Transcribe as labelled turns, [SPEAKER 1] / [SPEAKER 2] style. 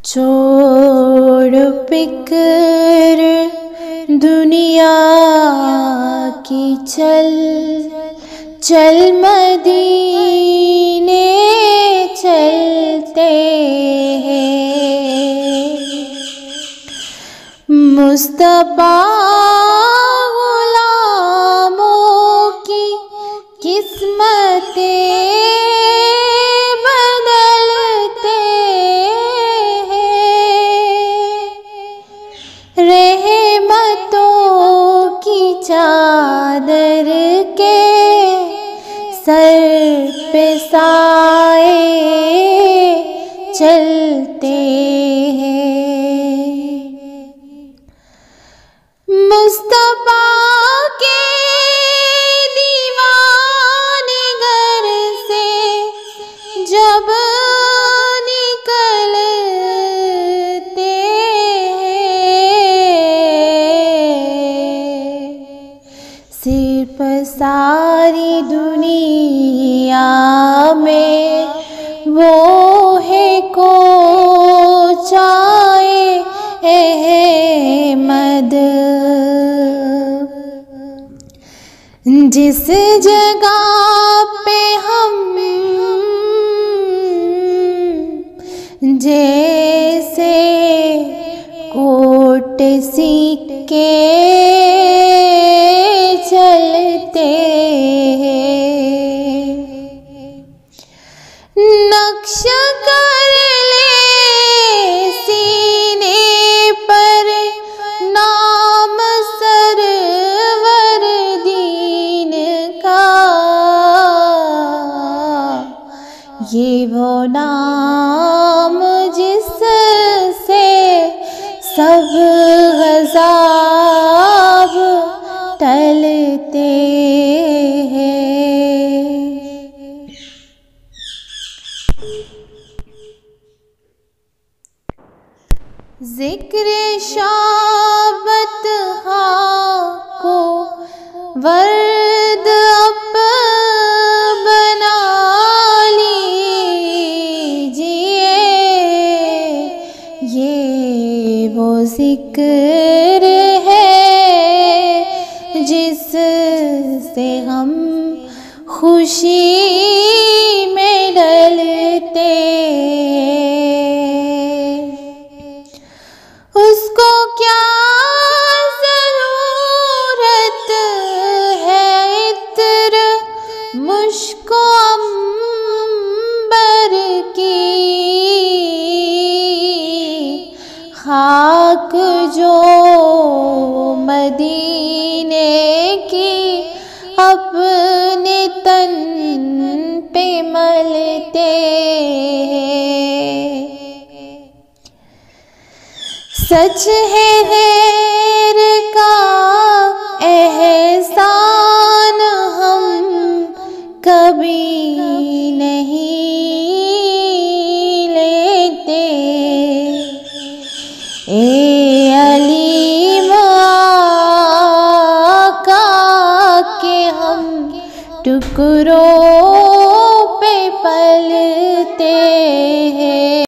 [SPEAKER 1] छोड़ फिक्र दुनिया की, चल चल मदीने चलते हैं। मुस्तफा गुलामों की किस्मतें बदलते हैं। रहमतों की चादर के सर पे साए चलते हैं। मुस्तफा के दीवाने घर से जब निकलते हैं, सिर्फ सारी दुनिया में वो है को चाहे अहमद। जिस जगह पे हम जैसे कोट सिक्के चलते हैं, नक्श कर ले सीने पर नाम सरवर दीन का। ये वो नाम जिससे सब गज़ाब टलते हैं। ज़िक्र शाबत को वर्द अप बना लीजिए। ये वो ज़िक्र है जिससे हम खुशी में ढलते। उसको क्या ज़रूरत है इत्र मुश्को अंबर की, खाक जो मदीने की अपने तन पे मलते हैं। सच है गैर का एहसान हम कभी नहीं लेते। ए अलीम आका के हम टुकड़ों